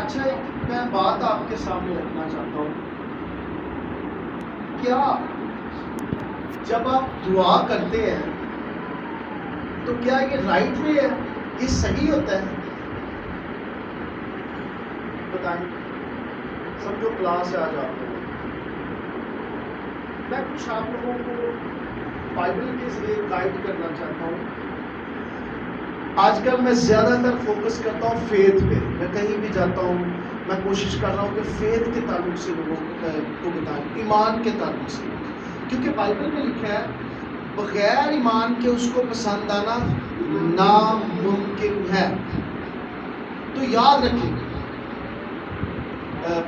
اچھا ایک میں بات آپ کے سامنے رکھنا چاہتا ہوں. کیا جب آپ دعا کرتے ہیں تو کیا یہ رائٹ وے ہے، یہ صحیح ہوتا ہے؟ بتائیں. سمجھو کلاس ہے آج آپ لوگوں، میں کچھ آپ لوگوں کو بائبل کے ذریعے گائیڈ کرنا چاہتا ہوں. آج کل میں زیادہ تر فوکس کرتا ہوں فیتھ پہ. میں کہیں بھی جاتا ہوں میں کوشش کر رہا ہوں کہ فیتھ کے تعلق سے لوگوں کو بتائیں، ایمان کے تعلق سے، کیونکہ بائبل میں لکھا ہے بغیر ایمان کے اس کو پسند آنا ناممکن ہے. تو یاد رکھیں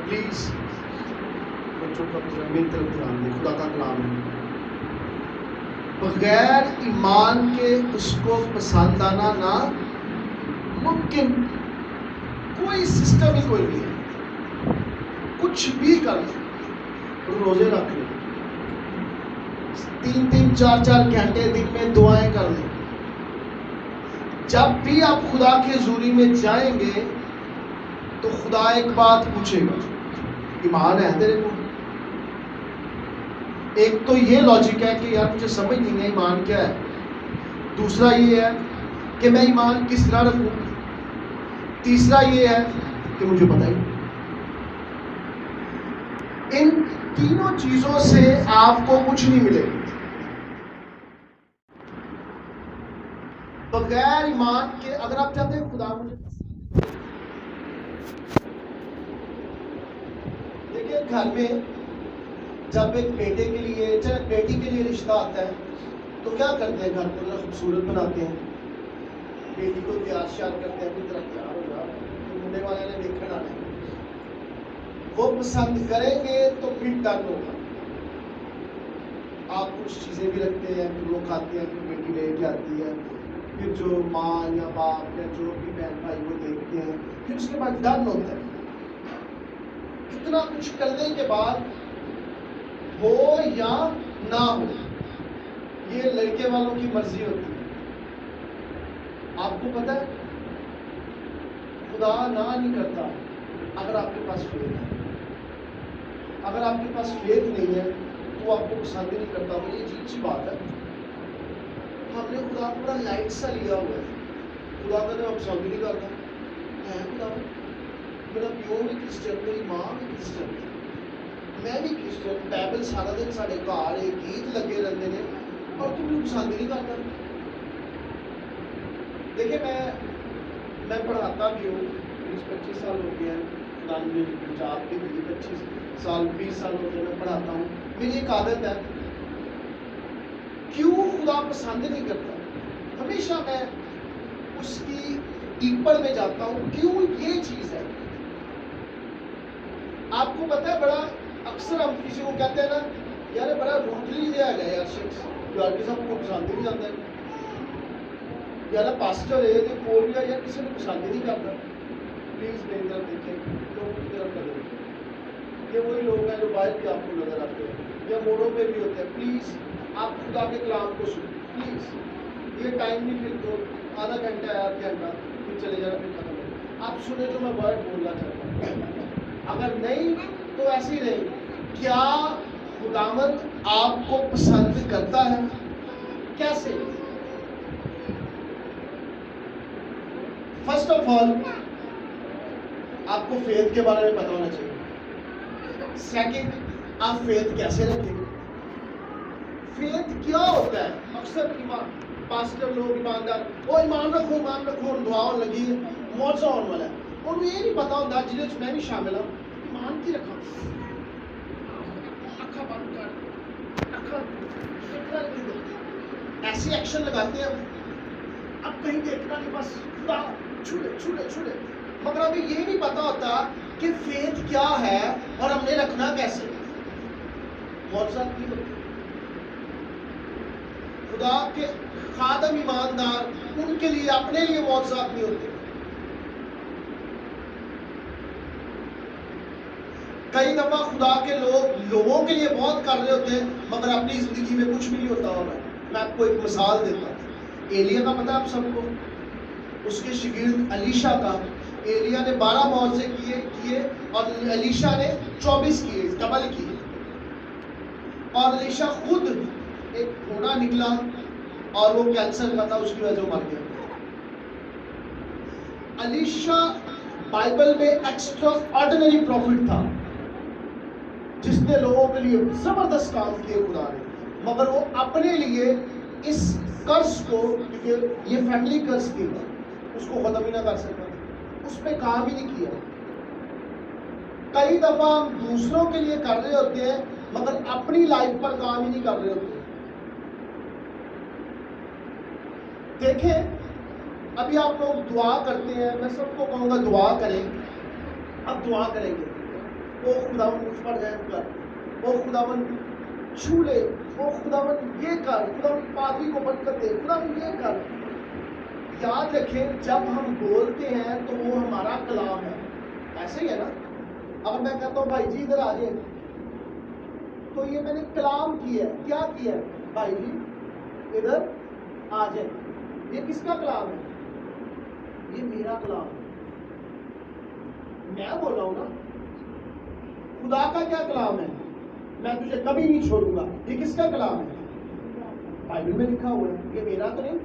پلیز بچوں کا میری طرف دھیان دیں، خدا کا کلام ہے. بغیر ایمان کے اس کو پسند آنا ناممکن. کوئی سسٹم ہی کوئی نہیں ہے، کچھ بھی کر لیں، روزے رکھ لیں، 3 4 گھنٹے دن میں دعائیں کر لیں، جب بھی آپ خدا کے حضوری میں جائیں گے تو خدا ایک بات پوچھے گا، ایمان ہے تیرے کو؟ ایک تو یہ لاجک ہے کہ یار مجھے سمجھ نہیں ہے ایمان کیا ہے. دوسرا یہ ہے کہ میں ایمان کس طرح رکھوں. تیسرا یہ ہے کہ مجھے پتہ ہی نہیں. ان تینوں چیزوں سے آپ کو کچھ نہیں ملے گا. بغیر ایمان کے اگر آپ چاہتے ہیں خدا مجھے، دیکھیے گھر میں جب ایک بیٹے کے لیے چاہے بیٹی کے لیے رشتہ آتا ہے تو کیا کرتے ہیں؟ گھر کو ذرا خوبصورت بناتے ہیں، بیٹی کو تیار شیار کرتے ہیں، اپنی طرف تیار ہوگا، منڈے والے نے دیکھنا آنا ہے، وہ پسند کریں گے تو پھر ڈن ہوگا. آپ کچھ چیزیں بھی رکھتے ہیں، پھر وہ کھاتے ہیں، پھر بیٹی لے کے آتی ہے، پھر جو ماں یا باپ یا جو بھی بہن بھائی وہ دیکھتے ہیں، پھر اس کے بعد ڈن ہوتا ہے. اتنا کچھ کرنے کے بعد ہو یا نہ ہو یہ لڑکے والوں کی مرضی ہوتی ہے. آپ کو پتہ ہے خدا نہ نہیں کرتا اگر آپ کے پاس فیتھ ہے. اگر آپ کے پاس فیتھ نہیں ہے تو آپ کو پسند ہی نہیں کرتا. تو یہ عجیب سی بات ہے، ہم نے خدا کو بڑا لائٹ سا لیا ہوا ہے. خدا کا تو پسند ہی نہیں کرتا ہے. خدا میرا پیو بھی کرسچن، میری ماں بھی کرسچن، میں بھی کرسچن، بائبل سارا دن سارے گھر گیت لگے رہتے ہیں اور تم مجھے پسند ہی نہیں کرتا. دیکھیں میں پڑھاتا بھی ہوں، 20-25 سال ہو گئے ہیں پنجاب کے لیے، 25 سال 20 سال ہو گئے میں پڑھاتا ہوں. میری ایک عادت ہے، کیوں خدا پسند نہیں کرتا ہمیشہ میں اس کی ڈیپر میں جاتا ہوں. کیوں یہ چیز ہے آپ کو پتہ ہے. بڑا اکثر ہم کسی کو کہتے ہیں نا یار بڑا روٹلی دیا گیا یار شخص یار کسی کو پسند ہی نہیں جاتا ہے، یار پاسٹر ہے تو کول گیا یار کسی کو پسند ہی نہیں کرتا. پلیز میری طرف دیکھیں، لوگوں کی طرف نظر دیکھیں. یہ وہی لوگ ہیں جو باہر بھی آپ کو نظر آتے ہیں یا موڑوں پہ بھی ہوتے ہیں. پلیز آپ خدا کے کلام کو سنیں پلیز. یہ ٹائم نہیں پھر تو آدھا گھنٹہ ہے، آدھ گھنٹہ پھر چلے جانا، پھر ختم ہو. آپ سنیں جو میں ورڈ بولنا چاہتا ہوں. اگر نہیں تو ایسے ہی رہیں. کیا خداوند آپ کو پسند کرتا ہے؟ کیسے؟ فرسٹ آف آل آپ کو فیتھ کے بارے میں پتا ہونا چاہیے. سیکنڈ آپ فیتھ کیسے رکھیں گے؟ فیتھ کیا ہوتا ہے؟ اکثر پاسٹر لوگ ایماندار وہ ایمان رکھو دعا لگی معجزہ ہونے والا ہے، اور یہ نہیں پتا ہوتا جنہیں میں بھی شامل ہوں ایمان کی رکھا اکھا بند کر ایسی ایکشن لگاتے ہیں اب کہیں دیکھنا نہیں، بس خدا چھوڑے. مگر ابھی یہ نہیں پتا ہوتا کہ فیتھ کیا ہے اور ہم نے رکھنا کیسے. معجزات نہیں ہوتے. خدا کے خادم ایماندار ان کے لیے اپنے لیے معجزات نہیں ہوتے. کئی دفعہ خدا کے لوگ لوگوں کے لیے بہت کر رہے ہوتے ہیں مگر اپنی زندگی میں کچھ بھی نہیں ہوتا ہوگا. میں آپ کو ایک مثال دیتا ہوں. ایلیا کا پتہ آپ سب کو، اس کے شاگرد الیشا کا. ایلیا نے 12 معجزے کیے اور الیشا نے 24 کیے، ڈبل کیے. اور الیشا خود ایک گھوڑا نکلا اور وہ کینسر کا تھا، اس کی وجہ سے مر گیا. الیشا بائبل میں ایکسٹرا آرڈینری پروفٹ تھا جس نے لوگوں کے لیے زبردست کام کیے خدا نے، مگر وہ اپنے لیے اس قرض کو، کیونکہ یہ فیملی قرض تھی، اس کو ختم ہی نہ کر سکا، اس پہ کام ہی نہیں کیا. کئی دفعہ ہم دوسروں کے لیے کر رہے ہوتے ہیں مگر اپنی لائف پر کام ہی نہیں کر رہے ہوتے. دیکھیں ابھی آپ لوگ دعا کرتے ہیں، میں سب کو کہوں گا دعا کریں. اب دعا کریں گے، او خداوند مجھ پر رحم کر، او خداوند چھو لے، او خداوند یہ کر، خداوند پادری کو برکت دے، خداوند یہ کر. یاد رکھیں جب ہم بولتے ہیں تو وہ ہمارا کلام ہے، ایسے ہی ہے نا. اگر میں کہتا ہوں بھائی جی ادھر آ جائیں، تو یہ میں نے کلام کیا ہے. کیا کیا ہے؟ بھائی جی ادھر آ جائیں. یہ کس کا کلام ہے؟ یہ میرا کلام ہے، میں بول رہا ہوں نا. خدا کا کیا کلام ہے؟ میں تجھے کبھی نہیں چھوڑوں گا. یہ کس کا کلام ہے؟ بائبل میں لکھا ہوا ہے. یہ میرا تو نہیں،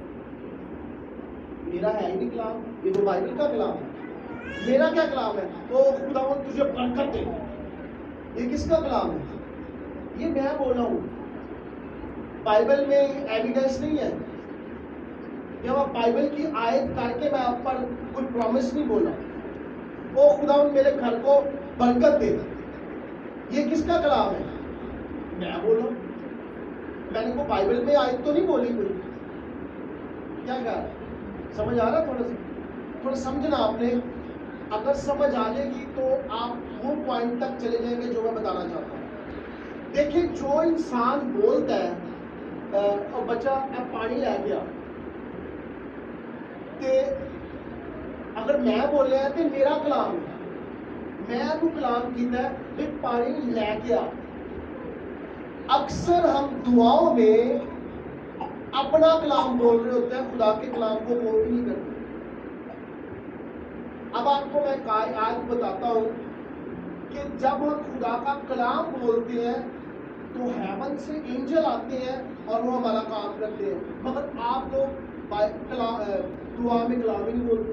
میرا ہے ہی نہیں کلام، یہ تو بائبل کا کلام ہے. میرا کیا کلام ہے؟ او خداوند تجھے برکت دے. یہ کس کا کلام ہے؟ یہ میں بول رہا ہوں. بائبل میں ایویڈنس نہیں ہے. جب آپ بائبل کی آیت کر کے میں آپ پر کوئی پرومس نہیں بولا، او خداوند میرے گھر کو برکت دے. یہ کس کا کلام ہے؟ میں بولا. میں نے کو بائبل میں آیت تو نہیں بولی کوئی. کیا کہا؟ سمجھ آ رہا؟ تھوڑا سمجھنا آپ نے. اگر سمجھ آ جائے گی تو آپ وہ پوائنٹ تک چلے جائیں گے جو میں بتانا چاہتا ہوں. دیکھیں جو انسان بولتا ہے اور بچہ پانی لے گیا، کہ اگر میں بول رہا ہے تو میرا کلام ہے، میں تو کلام کیتا ہے کہ پانی لے گیا. اکثر ہم دعاؤں میں اپنا کلام بول رہے ہوتے ہیں، خدا کے کلام کو بول نہیں کرتے. اب آپ کو میں آج بتاتا ہوں کہ جب ہم خدا کا کلام بولتے ہیں تو ہیون سے اینجل آتے ہیں اور وہ ہمارا کام کرتے ہیں، مگر آپ لوگ دعا میں کلام ہی نہیں بولتے.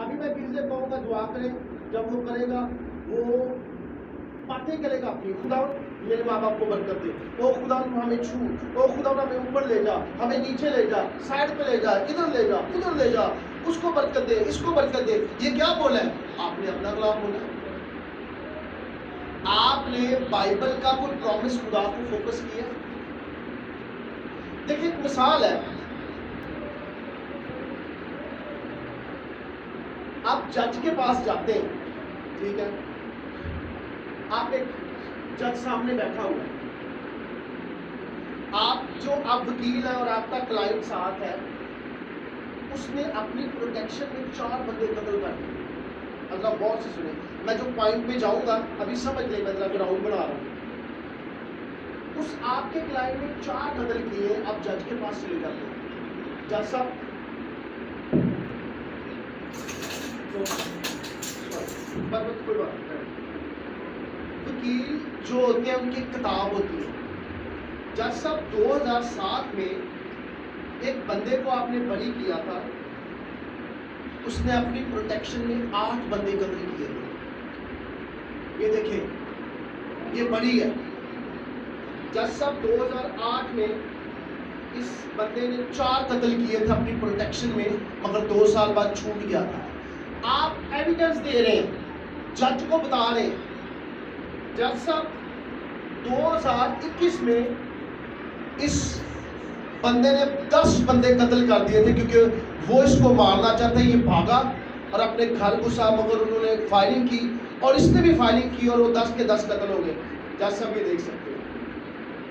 ابھی میں پھر سے کہوں گا دعا کریں. جب وہ کرے گا وہ باتیں کرے گا اپنی. خدا میرے ماں باپ کو برکت دے، او خدا ہمیں چھو، او خدا ہمیں اوپر لے جا، ہمیں نیچے لے جا، سائڈ پہ لے جا، ادھر لے جا، ادھر لے جا، اس کو برکت دے، اس کو برکت دے. یہ کیا بولا ہے؟ آپ نے اپنا کلام بولا. آپ نے بائبل کا کوئی پرومس خدا کو فوکس کیا. دیکھیں ایک مثال ہے. آپ جج کے پاس جاتے ہیں، ٹھیک ہے، آپ ایک جج سامنے بیٹھا ہوا ہے، آپ وکیل ہیں اور آپ کا کلائنٹ ساتھ ہے. اس نے اپنی پروٹیکشن میں 4 بندے قتل کر دیے. اللہ غور سے سنیں، میں جو پوائنٹ پہ جاؤں گا ابھی سمجھ لیں، میں گراؤنڈ بنا رہا ہوں. اس آپ کے کلائنٹ نے 4 قتل کیے. آپ جج کے پاس چلے جاتے ہیں. جج صاحب کوئی بات نہیں. وکیل جو ہوتے ہیں ان کی کتاب ہوتی ہے. جج صاحب 2007 میں ایک بندے کو آپ نے بری کیا تھا، اس نے اپنی پروٹیکشن میں 8 بندے قتل کیے تھے. یہ دیکھیں یہ بری ہے. جج صاحب 2008 میں اس بندے نے 4 قتل کیے تھے اپنی پروٹیکشن میں، مگر 2 سال بعد چھوٹ گیا تھا. آپ ایویڈنس دے رہے ہیں، جج کو بتا رہے ہیں. جج صاحب 2021 میں اس بندے نے 10 بندے قتل کر دیے تھے کیونکہ وہ اس کو مارنا چاہتے ہیں. یہ بھاگا اور اپنے گھر گھسا، مگر انہوں نے فائرنگ کی اور اس نے بھی فائرنگ کی اور وہ 10 کے 10 قتل ہو گئے. جج صاحب یہ دیکھ سکتے ہیں.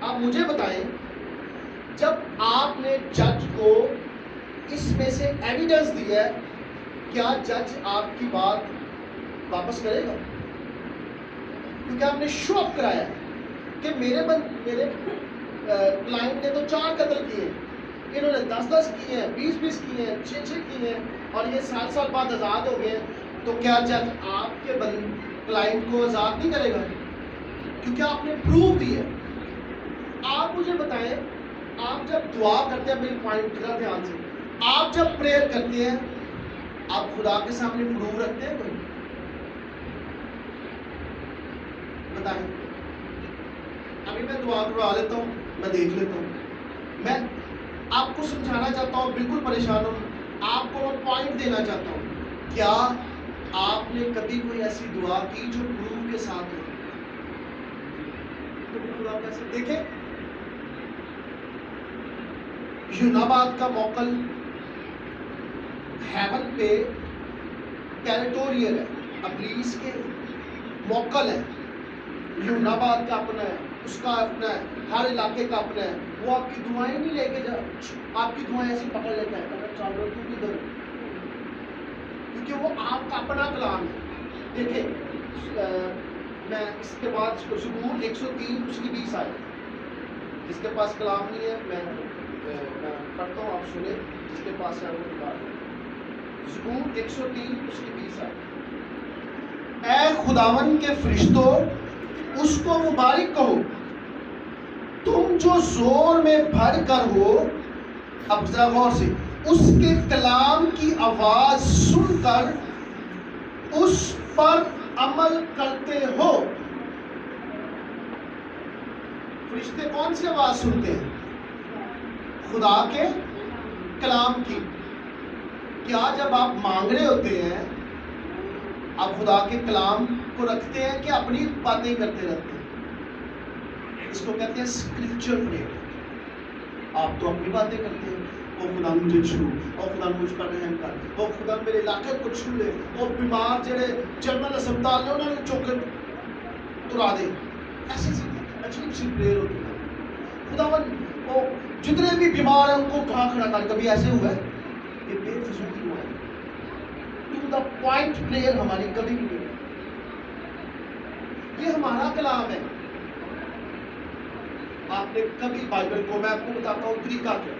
آپ مجھے بتائیں جب آپ نے جج کو اس میں سے ایویڈنس دیا ہے، کیا جج آپ کی بات واپس کرے گا؟ کیونکہ آپ نے شو اپ کرایا کہ میرے کلائنٹ نے تو 4 قتل کیے، انہوں نے 10 کیے ہیں، 20 کیے ہیں، 6 کیے ہیں. اور یہ سال بعد آزاد ہو گئے، تو کیا جج آپ کے کلائنٹ کو آزاد نہیں کرے گا؟ کیونکہ آپ نے پروف دی ہے۔ آپ مجھے بتائیں، آپ جب دعا کرتے ہیں، میری پوائنٹ ذرا دھیان سے، آپ جب پریئر کرتے ہیں، آپ خدا کے سامنے پروف رکھتے ہیں کوئی؟ بتائیں۔ ابھی میں دعا کروا لیتا ہوں، میں دیکھ لیتا ہوں، میں آپ کو سمجھانا چاہتا ہوں، بالکل پریشان ہوں، آپ کو میں پوائنٹ دینا چاہتا ہوں۔ کیا آپ نے کبھی کوئی ایسی دعا کی جو پروف کے ساتھ ہو؟ خدا کیسے دیکھیں، یوناباد کا موکل ہیون پہ ٹیریٹوریل ہے، ابلیس کے موکل ہے، یوناباد کا اپنا ہے، اس کا اپنا ہے، ہر علاقے کا اپنا ہے۔ وہ آپ کی دعائیں نہیں لے کے جا، آپ کی دعائیں ایسی پکڑ لیتا ہے، اگر چل رہا تو کدھر، کیونکہ وہ آپ کا اپنا کلام ہے۔ دیکھیں، میں اس کے بعد زبور 103 اس کی 20 آئے، جس کے پاس کلام نہیں ہے میں پڑھتا ہوں، آپ سنیں، جس کے پاس ہے وہ نکال لیں۔ زبور 103 اس کی 20 آئے، اے خداون کے فرشتوں اس کو مبارک کہو، تم جو زور میں بھر کر ہو، اب ذرا غور سے، اس کے کلام کی آواز سن کر اس پر عمل کرتے ہو۔ فرشتے کون سی آواز سنتے ہیں؟ خدا کے کلام کی۔ کیا جب آپ مانگ رہے ہوتے ہیں، آپ خدا کے کلام کو رکھتے ہیں کہ اپنی باتیں کرتے رہتے ہیں؟ اس کو کہتے ہیں اسکرپچر پریئر۔ آپ تو اپنی باتیں کرتے ہیں، او خدا مجھے چھو، او خدا مجھ پر رحم کر، او خدا میرے علاقے کو چھو لے، او بیمار جڑے جنرل اسپتال نے انہوں نے چوک ترا دے۔ ایسی عجیب سی پریئر ہوتی ہے۔ خداوند وہ جتنے بھی بیمار ہیں ان کو کہاں کھڑا کر، کبھی ایسے ہوا ہے؟ یہ بے فضولی ہوا ہے۔ ٹو دا پوائنٹ پریئر ہماری کبھی بھی نہیں ہے۔ یہ ہمارا کلام ہے۔ آپ نے کبھی بائبل کو، میں آپ کو بتاتا ہوں طریقہ کیا،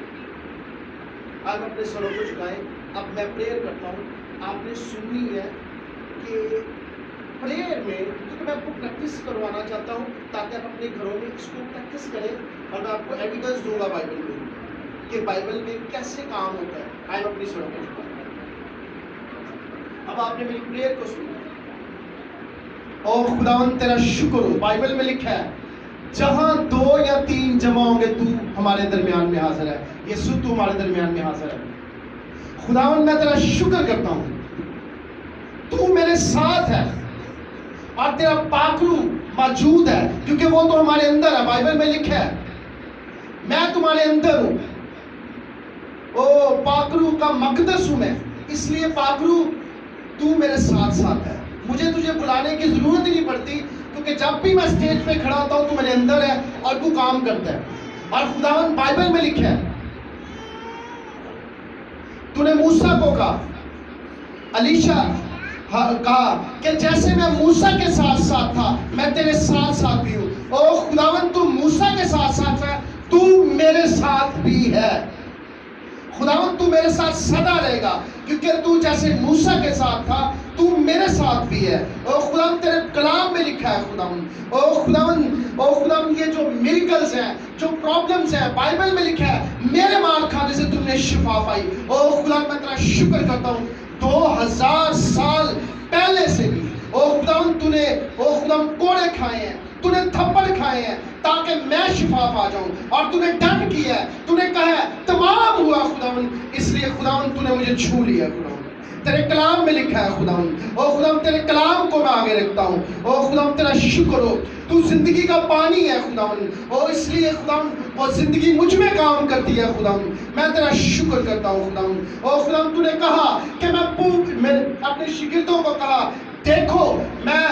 آپ اپنے سروں کو جھکائیں، اب میں پریئر کرتا ہوں، آپ نے سننی ہے کہ پریئر میں، کیونکہ میں آپ کو پریکٹس کروانا چاہتا ہوں تاکہ آپ اپنے گھروں میں اس کو پریکٹس کریں، اور میں آپ کو ایویڈنس دوں گا بائبل میں کہ بائبل میں کیسے کام ہوتا ہے۔ آپ اپنی سروں کو جھکائیں۔ اب آپ نے میری پریئر کو سنا، او خداوند تیرا شکر ہو، بائبل میں لکھا ہے جہاں 2 یا 3 جمع ہوں گے تو ہمارے درمیان میں حاضر ہے، یسوع تو ہمارے درمیان میں حاضر ہے۔ خداوند میں تیرا شکر کرتا ہوں، تو میرے ساتھ ہے، اور تیرا پاک روح موجود ہے، کیونکہ وہ تو ہمارے اندر ہے، بائبل میں لکھا ہے میں تمہارے اندر ہوں، او پاک روح کا مقدس ہوں میں، اس لیے پاک روح تو میرے ساتھ ساتھ ہے، مجھے تجھے بلانے کی ضرورت ہی نہیں پڑتی، کیونکہ جب بھی میں اسٹیج پہ کھڑا ہوتا ہوں تو میرے اندر ہے اور تو کام کرتا ہے۔ اور خداوند بائبل میں لکھا ہے تو نے موسیٰ کو کہا، الیشا کہا کہ جیسے میں موسیٰ کے ساتھ ساتھ تھا میں تیرے ساتھ ساتھ بھی ہوں۔ او خداوند تو موسیٰ کے ساتھ ساتھ ہے، تو میرے ساتھ بھی ہے۔ خداوند تو میرے ساتھ سدا رہے گا، کیونکہ تو جیسے موسیٰ کے ساتھ تھا تو میرے ساتھ بھی ہے۔ او خداوند تیرے کلام میں لکھا ہے خداوند، او خداوند یہ جو میریکلز ہیں، جو پرابلمز ہیں، بائبل میں لکھا ہے میرے مار کھانے سے تم نے شفا پائی۔ او خداوند میں تیرا شکر کرتا ہوں 2000 سال پہلے سے بھی او خداوند تو نے کوڑے کھائے ہیں، تو نے تھپڑ کھائے ہیں تاکہ میں شفا پا جاؤں، اور تو نے ڈن کیا ہے، تو نے کہا ہے تمام ہوا خداوند، اس لیے خداوند تو نے مجھے چھو لیا خداوند۔ تیرے کلام میں لکھا ہے خداوند، او خداوند تیرے کلام کو میں آگے رکھتا ہوں۔ او خداوند تیرا شکر ہو، تو زندگی کا پانی ہے خداوند، او اس لیے خداوند وہ زندگی مجھ میں کام کرتی ہے خداوند، میں تیرا شکر کرتا ہوں خداوند۔ او خداوند تو نے کہا کہ میں اپنے شاگردوں کو کہا دیکھو میں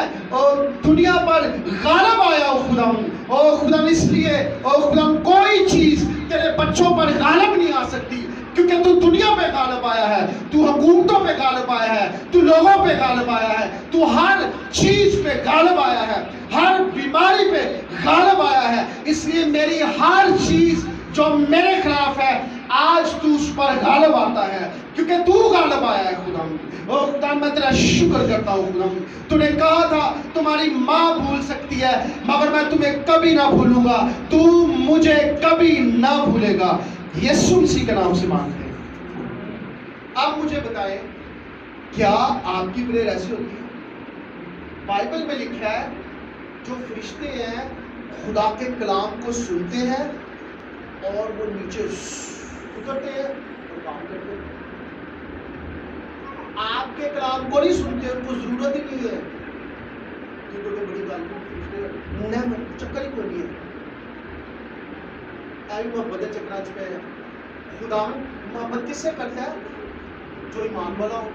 دنیا پر غالب آیا ہوں خداوند، او خداوند اس لیے او خداوند کوئی چیز تیرے بچوں پر غالب نہیں آ سکتی، کیونکہ تو دنیا پہ غالب آیا ہے، تو حکومتوں پہ غالب آیا ہے، تو لوگوں پہ غالب آیا ہے، تو ہر چیز پہ غالب آیا ہے، ہر بیماری پہ غالب آیا ہے، اس لیے میری ہر چیز جو میرے خلاف ہے آج تو اس پر غالب آتا ہے کیونکہ تو غالب آیا ہے خدا. او خدا میں تیرا شکر کرتا ہوں خدا. تو نے کہا تھا تمہاری ماں بھول سکتی ہے مگر میں تمہیں کبھی نہ بھولوں گا, تو مجھے کبھی نہ بھولے گا. یسوع مسیح کے نام سے مانگتے ہیں. اب مجھے بتائیں کیا آپ کی پریئر ایسی ہوتی ہے؟ بائبل میں لکھا ہے جو فرشتے ہیں خدا کے کلام کو سنتے ہیں اور وہ نیچے اترتے ہیں اور کام کرتے ہیں. آپ کے کلام کو نہیں سنتے, ان کو ضرورت ہی نہیں ہے. کیونکہ بڑی گل چکر ہی کوئی نہیں ہے. محبت چکر چ پہ خدا محبت کس سے کرتا ہے؟ جو ایمان والا ہو.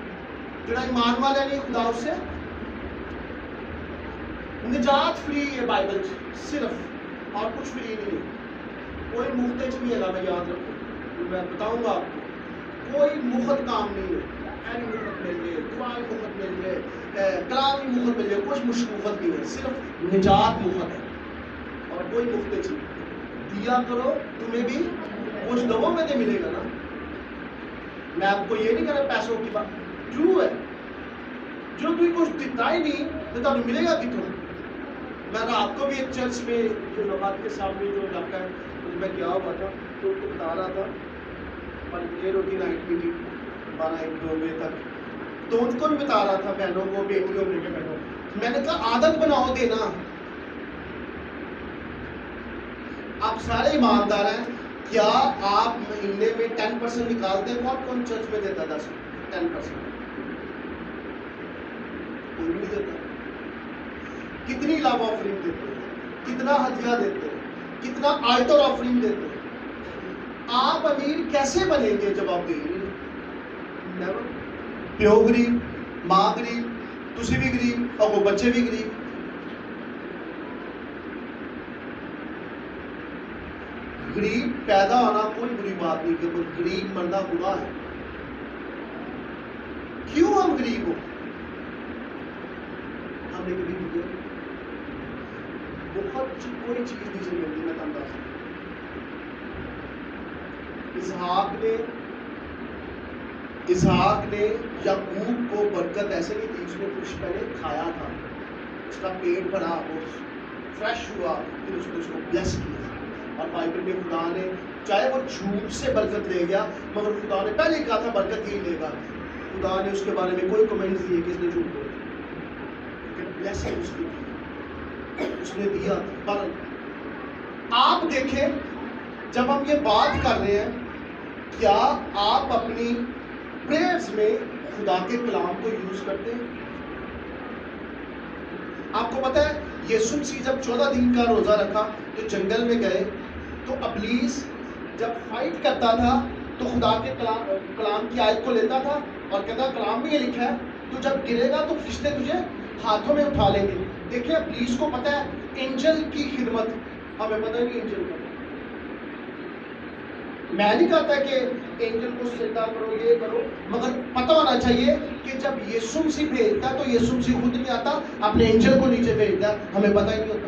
جڑا ایمان والا نہیں خدا اس سے نجات فری ہے. بائبل صرف اور کچھ فری نہیں ہے. کوئی مفت نہیں ہے. میں یاد رکھوں, میں بتاؤں گا آپ کو, کوئی مفت کام نہیں ہے. اینی مفت مل جائے, دعائیں مفت مل جائے, کلام ہی مفت مل جائے, کچھ مفت نہیں ہے. صرف نجات مفت ہے اور کوئی مفت نہیں. دیا کرو تمہیں بھی کچھ دو میں تو ملے گا نا. میں آپ کو یہ نہیں کہہ رہا پیسوں کی بات, ٹرو ہے. جو تمہیں کچھ دیتا ہی نہیں تو تمہیں ملے گا کتوں. میں رات کو بھی ایک چرچ میں جو نوات کے سامنے جو علاقہ ہے اس میں کیا ہوا تھا تو ان کو بتا رہا تھا پر دیر ہوتی نائٹ کی تھی 12-1-2 بجے تک. تو ان کو بھی بتا رہا تھا بہنوں کو, بیٹیوں کے بہنوں. میں نے کہا عادت بناؤ دینا. آپ سارے ایماندار ہیں, کیا آپ مہینے میں 10% نکالتے ہیں؟ کون چرچ میں دیتا 10%؟ کوئی نہیں دیتا. کتنی لو آفرنگ دیتے ہیں, کتنا ہدیہ دیتے ہیں, کتنا آلٹر آفرنگ دیتے ہیں. آپ امیر کیسے بنیں گے جب آپ دیں گے؟ پیو غریب, ماں غریب, تسی بھی غریب اور وہ بچے بھی غریب. غریب پیدا ہونا کوئی بری بات نہیں کہ غریب مرنا برا ہے. کیوں ہم غریب ہو؟ ہم نے غریب ہوئے بہت کوئی چیز نہیں سے ملتی. میں تم اسحاق نے یعقوب کو برکت ایسے نہیں تھی, اس نے کچھ پہلے کھایا تھا, اس کا پیٹ بھرا, وہ فریش ہوا, پھر اس نے اس کو بلیس کیا. اور بائبل میں خدا نے چاہے وہ جھوٹ سے برکت لے گیا مگر خدا نے پہلے کہا تھا برکت ہی لے گا. خدا نے اس کے بارے میں کوئی کمنٹ نہیں ہے کہ اس نے جھوٹ بولا, کہ بلیسنگ اس کی تھی, اس نے دیا. پر آپ دیکھیں جب ہم یہ بات کر رہے ہیں کیا آپ اپنی پریئرز میں خدا کے کلام کو یوز کرتے ہیں؟ آپ کو پتہ ہے یسوع مسیح جب 14 دن کا روزہ رکھا تو جنگل میں گئے تو ابلیس جب فائٹ کرتا تھا تو خدا کے کلام کی آیت کو لیتا تھا اور کہتا کلام میں یہ لکھا ہے تو جب گرے گا تو فرشتے تجھے ہاتھوں میں اٹھا لیں گے. دیکھیں ابلیس کو پتہ ہے اینجل کی خدمت, ہمیں پتہ نہیں اینجل کا. میں نہیں کہتا کہ اینجل کو سجدہ کرو یہ کرو, مگر پتہ ہونا چاہیے کہ جب یسوع مسیح بھیجتا تو یسوع مسیح خود نہیں آتا, اپنے اینجل کو نیچے بھیجتا, ہمیں پتہ ہی نہیں ہوتا.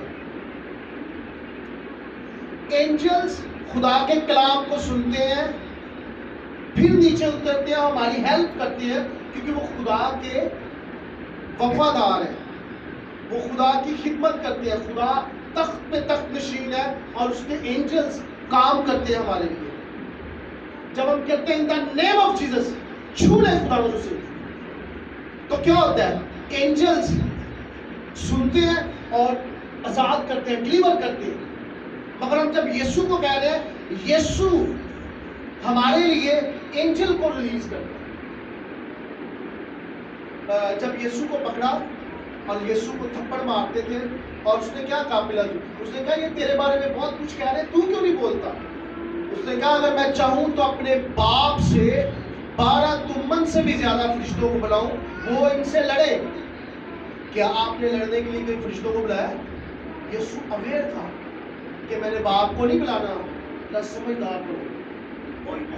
اینجلز خدا کے کلام کو سنتے ہیں پھر نیچے اترتے ہیں, ہماری ہیلپ کرتے ہیں کیونکہ وہ خدا کے وفادار ہیں, وہ خدا کی خدمت کرتے ہیں. خدا تخت پہ تخت نشین ہے اور اس کے اینجلز کام کرتے ہیں ہمارے لیے. جب ہم کہتے ہیں ان دا نیم آف جیسس, چھو لیں خدا وجہ سے, تو کیا ہوتا ہے؟ اینجلز سنتے ہیں اور آزاد کرتے ہیں, ڈلیور کرتے ہیں. مگر ہم جب یسوع کو کہہ رہے ہیں, یسوع ہمارے لیے اینجل کو ریلیز کرتا ہے. جب یسوع کو پکڑا اور یسوع کو تھپڑ مارتے تھے اور اس نے کیا کہا پلٹ, اس نے کہا یہ تیرے بارے میں بہت کچھ کہہ رہے, تو کیوں نہیں بولتا؟ اس نے کہا اگر میں چاہوں تو اپنے باپ سے 12 تمن سے بھی زیادہ فرشتوں کو بلاؤں, وہ ان سے لڑے. کیا آپ نے لڑنے کے لیے کوئی فرشتوں کو بلایا؟ یسوع اویئر تھا کہ میں نے باپ کو نہیں بلانا, نہ سمجھدار کو.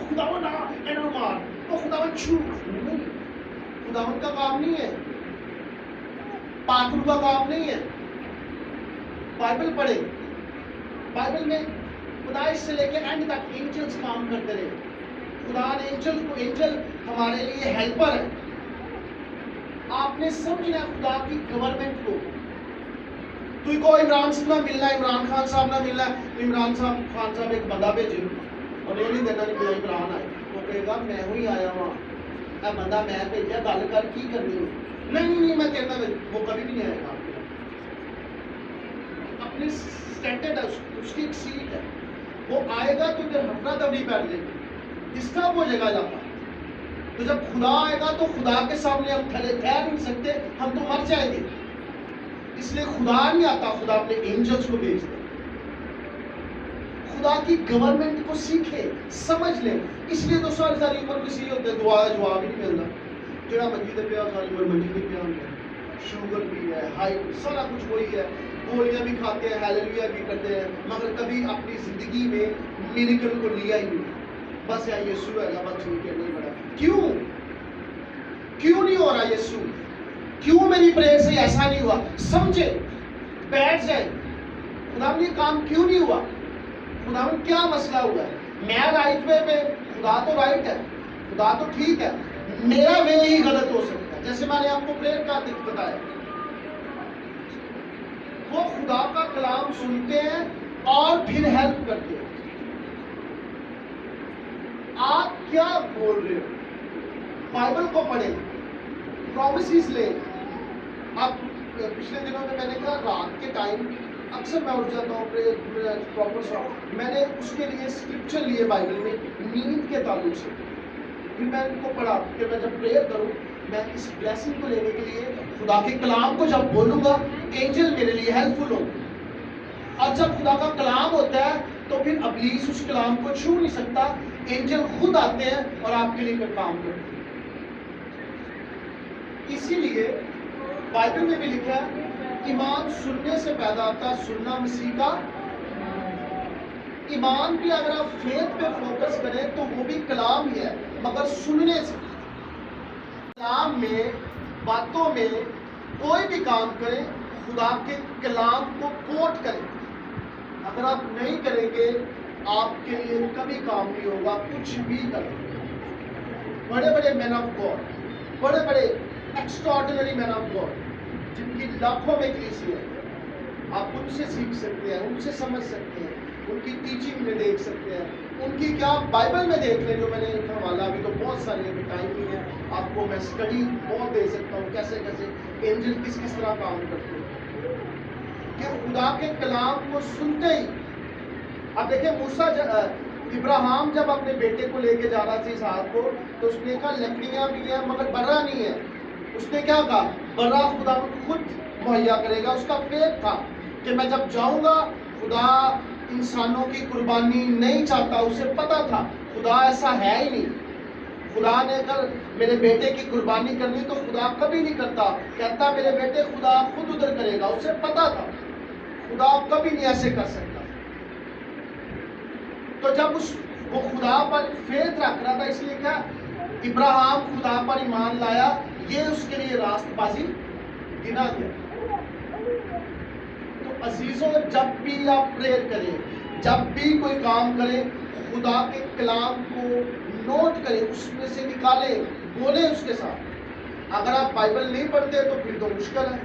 خداوند انہوں مار, وہ خداوند چھو, نہیں, خداوند کا کام نہیں ہے, پاگل کا کام نہیں ہے. بائبل پڑھے, بائبل میں خدا اس سے لے کے اینڈ تک اینجلز کام کرتے رہے. خدا نے اینجل ہمارے لیے ہیلپر ہے. آپ نے سمجھنا ہے خدا کی گورنمنٹ کو. تو کو عمران سے نہ ملنا ہے, عمران خان صاحب نہ ملنا ہے, عمران خان صاحب ایک بندہ بھیجے اور یہ نہیں دینا کہ عمران آئے. وہ کہے گا میں ہی آیا ہوں, اے بندہ میں بھیجا, گل کر کی کرنی ہے. نہیں میں کہتا وہ کبھی بھی نہیں آئے گا. اپنی اسٹینڈرڈ ہے, اس کی ایک سیٹ ہے, وہ آئے گا تو پھر ہفرا دبڑی بیٹھ جائے گی, ڈسٹرب ہو جائے گا جاتا. تو جب خدا آئے گا تو خدا کے سامنے ہم ٹھہر نہیں سکتے, ہم تو مر جائیں گے. اس لیے خدا نہیں آتا, خدا اپنے اینجلز کو بھیجتا. خدا کی گورنمنٹ کو سیکھے, سمجھ لے. اس لیے تو ساری عمر کسی ہوتے دعا جواب ہی نہیں ملتا. جڑا منجی دے پیا ساری عمر منجی دے پیا ہوتا ہے, شوگر بھی ہے, ہائی سارا کچھ وہی ہے, گولیاں بھی کھاتے ہیں, ہیلیلویا بھی کرتے ہیں, مگر کبھی اپنی زندگی میں میریکل کو لیا ہی نہیں. بس یا یسوع ہے گا, بس ٹھیک ہے, نہیں بڑا. کیوں نہیں ہو رہا یسوع؟ کیوں میری پریئر سے ایسا نہیں ہوا؟ سمجھے, بیٹھ جائے. خدا یہ کام کیوں نہیں ہوا؟ خدا کیا مسئلہ ہوا ہے؟ میں رائٹ وے پہ, خدا تو رائٹ ہے, خدا تو ٹھیک ہے, میرا وے ہی غلط ہو سکتا ہے. جیسے میں نے آپ کو پریئر کا بتایا, وہ خدا کا کلام سنتے ہیں اور پھر ہیلپ کرتے ہیں. آپ کیا بول رہے ہو؟ بائبل کو پڑھیں, پرومسز لیں. اب پچھلے دنوں میں نے کہا رات کے ٹائم اکثر میں اٹھ جاتا ہوں پراپر ساتھ, میں نے اس کے لیے اسکرپچر لیے بائبل میں نیند کے تعلق سے. پھر میں ان کو پڑھا کہ میں جب پریئر کروں, میں اس بلیسنگ کو لینے کے لیے خدا کے کلام کو جب بولوں گا, اینجل میرے لیے ہیلپ فل ہوگا. اور جب خدا کا کلام ہوتا ہے تو پھر ابلیس اس کلام کو چھو نہیں سکتا, اینجل خود آتے ہیں اور آپ کے لیے پھر کام کرتے ہیں. اسی لیے بائبل میں بھی لکھا ہے ایمان سننے سے پیدا ہوتا ہے, سننا مسیح کا. ایمان بھی اگر آپ فیتھ پہ فوکس کریں تو وہ بھی کلام ہی ہے, مگر سننے سے. کلام میں, باتوں میں کوئی بھی کام کریں, خدا کے کلام کو کوٹ کریں. اگر آپ نہیں کریں گے آپ کے لیے کبھی کام نہیں ہوگا. کچھ بھی کریں. بڑے بڑے مین آف گاڈ, بڑے بڑے ایکسٹراڈنری مین آف گاڈ, جن کی لاکھوں میں کلیسیا ہے, آپ ان سے سیکھ سکتے ہیں, ان سے سمجھ سکتے ہیں, ان کی ٹیچنگ میں دیکھ سکتے ہیں. ان کی کیا بائبل میں دیکھ لیں, جو میں نے حوالہ ابھی تو بہت سارے ٹائم نہیں ہے, آپ کو میں اسٹڈی بہت دے سکتا ہوں کیسے اینجل کس طرح کام کرتے ہیں, کہ خدا کے کلام کو سنتے ہی. اب دیکھیں موسیٰ, ابراہیم جب اپنے بیٹے کو لے کے جا رہا تھا اسحاق کو, تو اس نے کہا لکڑیاں بھی ہیں مگر برا نہیں ہے. اس نے کیا کہا, برا خدا خود مہیا کرے گا. اس کا فیتھ تھا کہ میں جب جاؤں گا, خدا انسانوں کی قربانی نہیں چاہتا. اسے پتا تھا خدا ایسا ہے ہی نہیں. خدا نے اگر میرے بیٹے کی قربانی کرنی تو خدا کبھی نہیں کرتا, کہتا میرے بیٹے خدا خود ادھر کرے گا. اسے پتا تھا خدا کبھی نہیں ایسے کر سکتا. تو جب وہ خدا پر فیتھ رکھ رہا تھا, اس لیے کیا ابراہیم خدا پر ایمان لایا, یہ اس کے لیے راست بازی گنا گیا. تو عزیزوں, جب بھی آپ پریئر کریں, جب بھی کوئی کام کریں, خدا کے کلام کو نوٹ کریں, اس میں سے نکالیں, بولیں اس کے ساتھ. اگر آپ بائبل نہیں پڑھتے تو پھر تو مشکل ہے.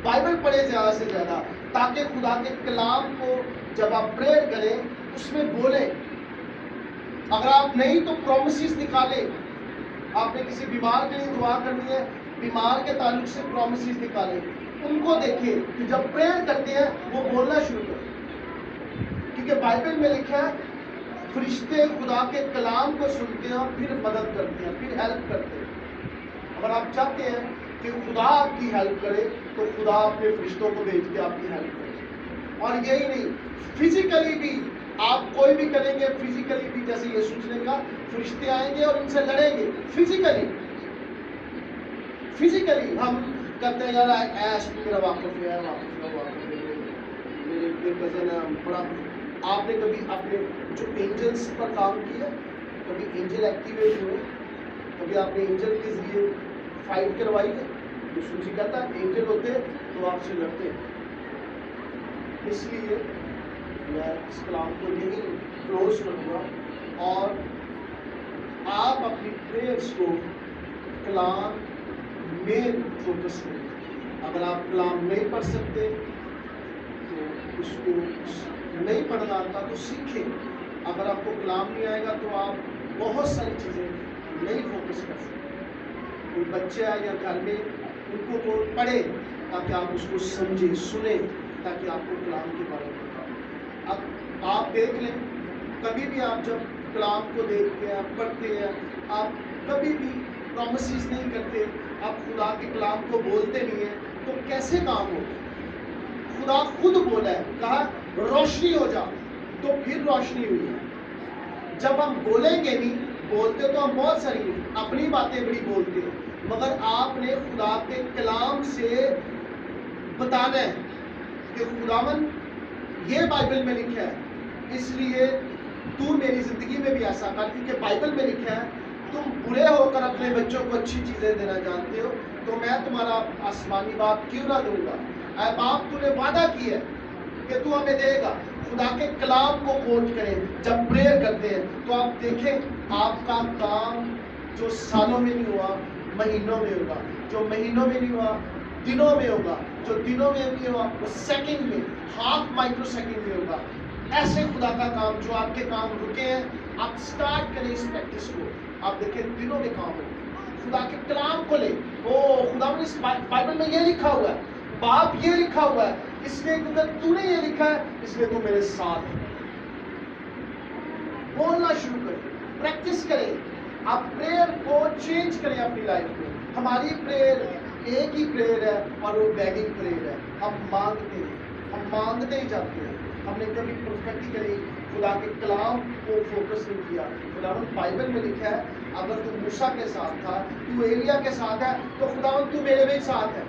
بائبل پڑھیں زیادہ سے زیادہ, تاکہ خدا کے کلام کو جب آپ پریئر کریں اس میں بولیں. اگر آپ نہیں تو پرومسز نکالیں. آپ نے کسی بیمار کے لیے دعا کرنی ہے, بیمار کے تعلق سے پرومسز نکالیں, ان کو دیکھیں کہ جب پریئر کرتے ہیں وہ بولنا شروع کریں. کیونکہ بائبل میں لکھا ہے فرشتے خدا کے کلام کو سنتے ہیں اور پھر مدد کرتے ہیں, پھر ہیلپ کرتے ہیں. اگر آپ چاہتے ہیں کہ خدا آپ کی ہیلپ کرے تو خدا اپنے فرشتوں کو بھیج کے آپ کی ہیلپ کرے. اور یہی نہیں, فزیکلی بھی آپ کوئی بھی کریں گے, فزیکلی بھی جیسے یسوع نے کہا فرشتے آئیں گے اور ان سے لڑیں گے. فزیکلی ہم کہتے ہیں یار ایش میرا واقف ہے, میرے کزن ہے بڑا. آپ نے کبھی اپنے جو اینجلس پر کام کیا, کبھی اینجل ایکٹیویٹ ہوئے, کبھی آپ نے اینجل کے ذریعے فائٹ کروائی ہے؟ یسوع جی کہتا ہے اینجل ہوتے تو آپ سے لڑتے. اس لیے میں اس کلام کو یہی کلوز کروں گا، اور آپ اپنی پریئرس کو کلام میں فوکس کریں. اگر آپ کلام نہیں پڑھ سکتے تو اس کو نہیں پڑھنا آتا تو سیکھیں. اگر آپ کو کلام نہیں آئے گا تو آپ بہت ساری چیزیں نہیں فوکس کر سکتے. کوئی بچے آئے یا گھر میں ان کو پڑھے تاکہ آپ اس کو سمجھیں سنیں، تاکہ آپ کو کلام کے بارے میں بتائیں. اب آپ دیکھ لیں، کبھی بھی آپ جب کلام کو دیکھتے ہیں پڑھتے ہیں، آپ کبھی بھی پرومسز نہیں کرتے، آپ خدا کے کلام کو بولتے نہیں ہیں، تو کیسے کام ہوگا؟ خدا خود بولا ہے، کہا روشنی ہو جا، تو پھر روشنی ہوئی ہے. جب ہم بولیں گے نہیں، بولتے تو ہم بہت ساری اپنی باتیں بڑی بولتے ہیں، مگر آپ نے خدا کے کلام سے بتانا ہے کہ خداوند یہ بائبل میں لکھا ہے، اس لیے تو میری زندگی میں بھی ایسا کر، کیونکہ بائبل میں لکھا ہے تم برے ہو کر اپنے بچوں کو اچھی چیزیں دینا جانتے ہو، تو میں تمہارا آسمانی باپ کیوں نہ دوں گا؟ اے باپ، تو نے وعدہ کیا ہے کہ تو ہمیں دے گا. خدا کے کلام کو کوٹ کریں جب پریئر کرتے ہیں، تو آپ دیکھیں آپ کا کام جو سالوں میں نہیں ہوا مہینوں میں ہوگا، جو مہینوں میں نہیں ہوا دنوں میں ہوگا، جو دنوں میں نہیں ہوا وہ سیکنڈ میں، ہاف مائکرو سیکنڈ میں ہوگا. ایسے خدا کا کام جو آپ کے کام رکے ہیں، آپ سٹارٹ کریں اس پریکٹس کو، آپ دیکھیں دنوں میں کام ہو. خدا کے کلام کو لیں. خدا نے اس بائبل میں یہ لکھا ہوا ہے، باپ یہ لکھا ہوا ہے، اس لیے کیونکہ تو نے یہ لکھا ہے، اس لیے تو میرے ساتھ ہے. بولنا شروع کریں، پریکٹس کریں. آپ پریئر کو چینج کریں اپنی لائف میں. ہماری پریئر ایک ہی پریئر ہے، اور وہ بیگنگ پریئر ہے. ہم مانگتے ہیں، ہم مانگتے ہی جاتے ہیں. ہم نے کبھی پروفیٹیکلی خدا کے کلام کو فوکس نہیں کیا. خداوند بائبل میں لکھا ہے اگر تو موسیٰ کے ساتھ تھا، تو ایلیا کے ساتھ ہے، تو خداوند تو میرے بھی ساتھ ہے.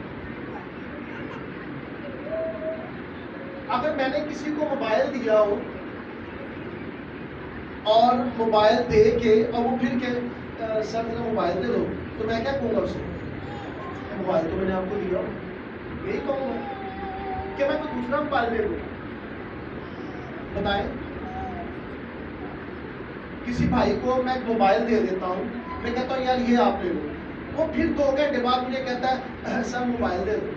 اگر میں نے کسی کو موبائل دیا ہو اور موبائل دے کے اور وہ پھر کہ سر ذرا موبائل دے دو، تو میں کیا کہوں گا اسے؟ موبائل تو میں نے آپ کو دیا ہو. یہی کہوں گا کہ میں کوئی دوسرا موبائل دے دوں؟ بتائیں. کسی بھائی کو میں موبائل دے دیتا ہوں، میں کہتا ہوں یار یہ آپ لے لو، وہ پھر 2 گھنٹے بعد مجھے کہتا ہے سر موبائل دے دو،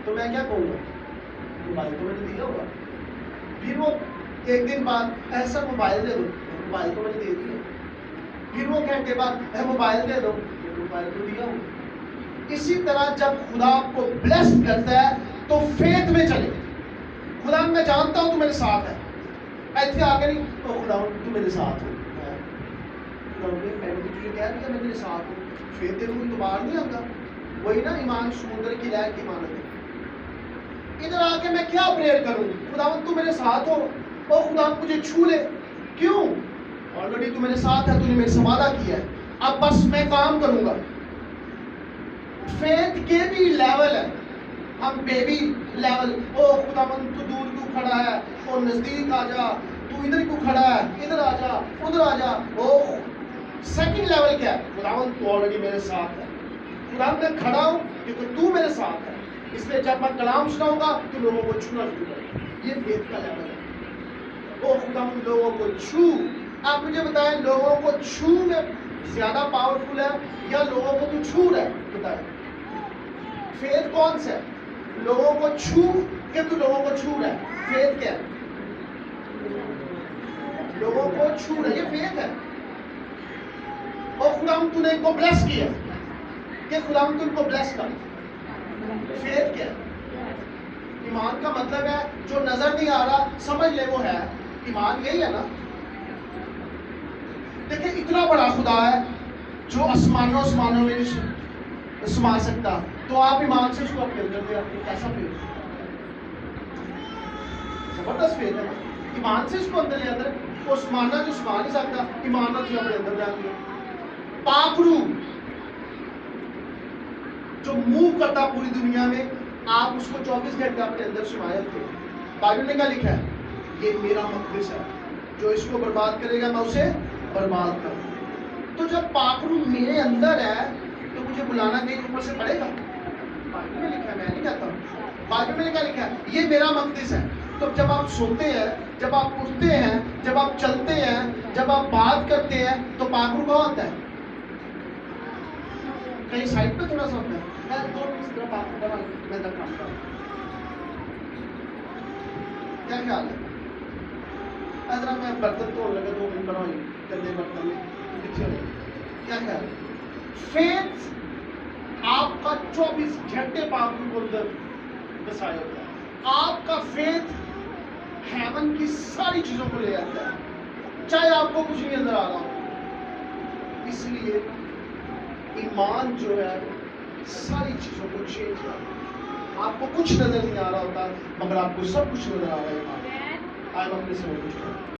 تو میں کیا کہوں گا؟ موبائل تو میں نے دیا ہوگا. پھر وہ 1 دن بعد ایسا موبائل دے دو، موبائل تو میں نے دے دیا. پھر وہ گھنٹے بعد موبائل دے دو، موبائل تو دیا ہوگا. اسی طرح جب خدا آپ کو بلیس کرتا ہے تو فیتھ میں چلے. خدا میں جانتا ہوں تو میرے ساتھ ہے، ایسے آگے نہیں خدا تو میرے ساتھ ہو. میں نے تجھے کہہ دیا میں تیرے ساتھ ہوں. فیتھ تو باہر نہیں آتا. وہی نا ایمان سمندر کی لہر کی مانند ہے. ادھر آ کے میں کیا پریئر کروں؟ خداوند تو میرے ساتھ ہو، اور خدا مجھے چھو لے. کیوں؟ آلریڈی تو میرے ساتھ ہے، تو نے میرے سے وعدہ کیا ہے، اب بس میں کام کروں گا. فیتھ کے بھی لیول ہے. ہم بیبی لیول، خداوند تو دور کیوں کھڑا ہے، نزدیک آ جا، تو ادھر کیوں کھڑا ہے، ادھر آ جا، ادھر آ جا. سیکنڈ لیول کیا ہے؟ خداوند تو آلریڈی میرے ساتھ ہے. خداوند میں کھڑا ہوں کیونکہ تو میرے ساتھ ہے، اس لیے جب میں کلام سناؤں گا تو لوگوں کو چھونا شروع کرے. یہ فیتھ کا لیول ہے. خداوند لوگوں کو چھو. آپ مجھے بتائیں لوگوں کو چھو میں زیادہ پاورفل ہے یا لوگوں کو تو چھو رہا ہے؟ بتائیں فیتھ کون سا ہے؟ لوگوں کو چھو کہ تو لوگوں کو چھو رہا ہے؟ فیتھ کیا ہے؟ لوگوں کو چھو رہا ہے، یہ فیتھ ہے. اور خداوند تو نے ان کو بلیس کیا کہ خداوند تو ان کو بلیس کر. فیتھ کیا ہے؟ ایمان کا مطلب ہے جو نظر نہیں آ رہا سمجھ لے وہ ہے. ایمان یہی ہے نا. دیکھیں اتنا بڑا خدا ہے جو آسمانوں میں سما سکتا، تو آپ ایمان سے اس کو اپنے اندر لے آتے. کیسا فیتھ؟ زبردست فیتھ ہے. ایمان سے اس کو اندر لے آتے. وہ سمانا جو سما نہیں سکتا، ایمان جو اپنے اندر لے آتے. پاک روح جو موو کرتا پوری دنیا میں، آپ اس کو 24 گھنٹے اپنے اندر سمائے ہوتے. بائبل میں کیا لکھا ہے؟ یہ میرا مقدس ہے، جو اس کو برباد کرے گا میں اسے برباد کروں. تو جب پاک روح میرے اندر ہے تو مجھے بلانا کہیں اوپر سے پڑے گا؟ بائبل میں لکھا ہے، میں نہیں کہتا ہوں. بائبل میں کیا لکھا ہے؟ یہ میرا مقدس ہے. تو جب آپ سوتے ہیں، جب آپ اٹھتے ہیں، جب آپ چلتے ہیں، جب آپ بات کرتے ہیں تو پاک روح کہاں ہوتا ہے؟ کہیں سائڈ پہ تھوڑا سا ہوتا ہے، دو منٹ اس طرح پاک روح بنا میں تک کام کروں. کیا خیال ہے؟ ادھر میں برتن توڑ لگا 2 منٹ بناؤ گندے برتن میں پیچھے ہو. کیا خیال ہے؟ فیتھ آپ کا 24 گھنٹے پاک روح کو اندر بسائے ہوتا ہے. آپ کا فیتھ ہیون کی ساری چیزوں کو لے آتا ہے، چاہے آپ کو کچھ نہیں نظر آ رہا ہو. اس لیے ایمان جو ہے ساری چیزوں کو چینج کرتا ہے. آپ کو کچھ نظر نہیں آ رہا ہوتا مگر آپ کو سب کچھ نظر آ رہا ہے. آپ اپنے سے وہ کچھ کریں.